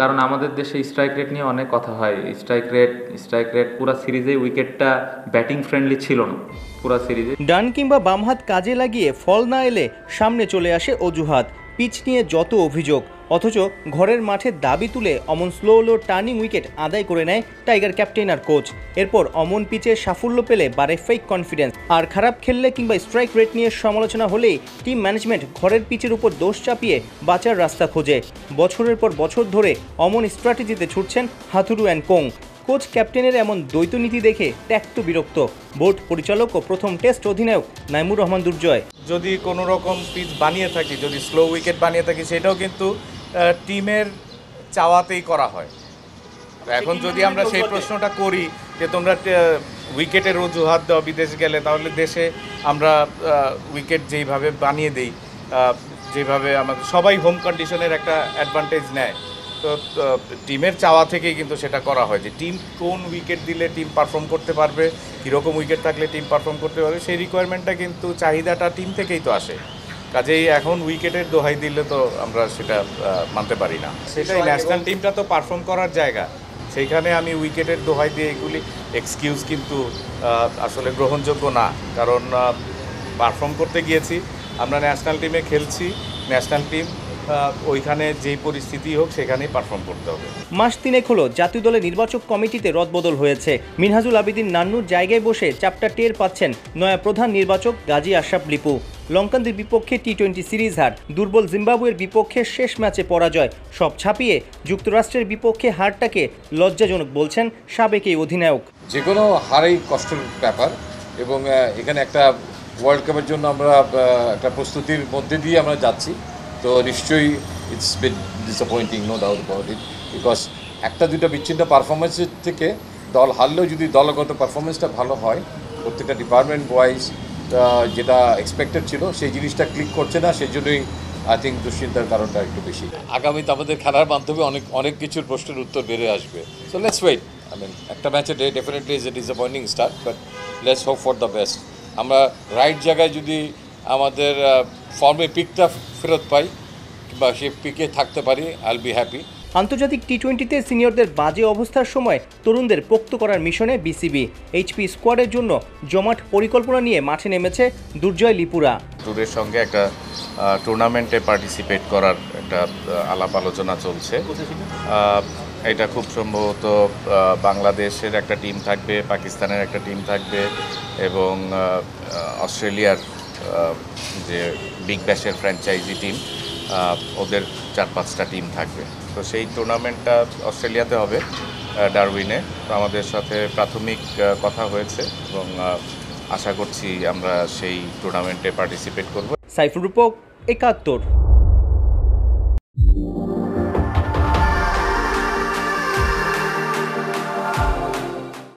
কারণ আমাদের দেশে স্ট্রাইক রেট নিয়ে অনেক কথা হয়। স্ট্রাইক রেট পুরো সিরিজে উইকেটটা ব্যাটিং ফ্রেন্ডলি ছিল না পুরো সিরিজে। ডান কিংবা বাম হাত কাজে লাগিয়ে ফল না এলে সামনে চলে আসে অজুহাত। পিচ নিয়ে যত অভিযোগ, অথচ ঘরের মাঠে দাবি তুলে অমন স্লো টার্নিং উইকেট আদায় করে নেয় টাইগার ক্যাপ্টেন আর কোচ। এরপর অমন পিচে সাফল্য পেলে বাড়ে ফেক কনফিডেন্স, আর খারাপ খেললে কিংবা স্ট্রাইক রেট নিয়ে সমালোচনা হলেই টিম ম্যানেজমেন্ট ঘরের পিচের উপর দোষ চাপিয়ে বাঁচার রাস্তা খোঁজে। বছরের পর বছর ধরে অমন স্ট্র্যাটেজিতে ছুটছেন হাথুরু অ্যান্ড কোং। কোচ ক্যাপ্টেনের এমন দ্বৈত নীতি দেখে ত্যক্ত বিরক্ত বোর্ড পরিচালক ও প্রথম টেস্ট অধিনায়ক নাইমুর রহমান দুর্জয়। যদি কোনো রকম পিচ বানিয়ে থাকি, যদি স্লো উইকেট বানিয়ে থাকি, সেটাও কিন্তু টিমের চাওয়াতেই করা হয়। এখন যদি আমরা সেই প্রশ্নটা করি যে তোমরা উইকেটের অজুহাত দাও বিদেশ গেলে, তাহলে দেশে আমরা উইকেট যেইভাবে বানিয়ে দিই, যেভাবে আমাদের সবাই হোম কন্ডিশনের একটা অ্যাডভান্টেজ নেয়, তো টিমের চাওয়া থেকেই কিন্তু সেটা করা হয় যে টিম কোন উইকেট দিলে টিম পারফর্ম করতে পারবে, কীরকম উইকেট থাকলে টিম পারফর্ম করতে পারবে, সেই রিকোয়ারমেন্টটা কিন্তু চাহিদাটা টিম থেকেই তো আসে। কাজেই এখন উইকেটের দোহাই দিলে তো আমরা সেটা মানতে পারি না। সেটাই ন্যাশনাল টিমটা তো পারফর্ম করার জায়গা, সেইখানে আমি উইকেটের দোহাই দিয়ে এগুলি এক্সকিউজ কিন্তু আসলে গ্রহণযোগ্য না। কারণ পারফর্ম করতে গিয়েছি, আমরা ন্যাশনাল টিমে খেলছি, ন্যাশনাল টিম ওইখানে যেই পরিস্থিতি হোক সেখানেই পারফর্ম করতে হবে। মাস তিনেক হলো জাতীয় দলের নির্বাচক কমিটিতে রদবদল হয়েছে। মিনহাজুল আবেদিন নান্নুর জায়গায় বসে চাপটা টের পাচ্ছেন নয়া প্রধান নির্বাচক গাজী আশরাফ লিপু। লঙ্কানদের বিপক্ষে টি-20 সিরিজ হার, দুর্বল জিম্বাবুয়ের বিপক্ষে শেষ ম্যাচে পরাজয়, সব ছাপিয়ে যুক্তরাষ্ট্রের বিপক্ষে হারটাকে লজ্জাজনক বলছেন সাবেক এই অধিনায়ক। যে কোনো হারেই কষ্টের ব্যাপার, এবং এখানে একটা ওয়ার্ল্ড কাপের জন্য আমরা একটা প্রস্তুতির মধ্যে দিয়ে আমরা যাচ্ছি, তো নিশ্চয়ই it's bit disappointing, no doubt about it, because একটা দুটো বিচ্ছিন্ন পারফরমেন্সের থেকে দল হারলেও যদি দলগত পারফরমেন্সটা ভালো হয়, প্রত্যেকটা ডিপার্টমেন্ট ওয়াইজ যেটা এক্সপেক্টেড ছিল সেই জিনিসটা ক্লিক করছে না, সেই জন্যই আই থিঙ্ক দুশ্চিন্তার কারণটা একটু বেশি। আগামীতে আমাদের খেলার মাধ্যমে অনেক কিছুর প্রশ্নের উত্তর বেড়ে আসবে। So let's wait. I mean একটা ম্যাচে definitely is a disappointing start, but let's hope for the best. আমরা রাইট জায়গায় যদি আমাদের ফর্মে পিকটা ফেরত পাই বা সে পিকে থাকতে পারি, আই উইল বি হ্যাপি। আন্তর্জাতিক টি-20তে সিনিয়রদের বাজে অবস্থার সময় তরুণদের পোক্ত করার মিশনে বিসিবি। এইচপি স্কোয়াডের জন্য জমাট পরিকল্পনা নিয়ে মাঠে নেমেছে দুর্জয় লিপুরা। ট্যুরের সঙ্গে একটা টুর্নামেন্টে পার্টিসিপেট করার একটা আলাপ আলোচনা চলছে। এটা খুব সম্ভবত বাংলাদেশের একটা টিম থাকবে, পাকিস্তানের একটা টিম থাকবে, এবং অস্ট্রেলিয়ার যে বিগ ব্যাশের ফ্র্যাঞ্চাইজি টিম, ওদের 4-5টা টিম থাকবে। তো সেই টুর্নামেন্টটা অস্ট্রেলিয়াতে হবে, ডারউইনে। তো আমাদের সাথে প্রাথমিক কথা হয়েছে এবং আশা করছি আমরা সেই টুর্নামেন্টে পার্টিসিপেট করব। সাইফুর রূপক, ৭১।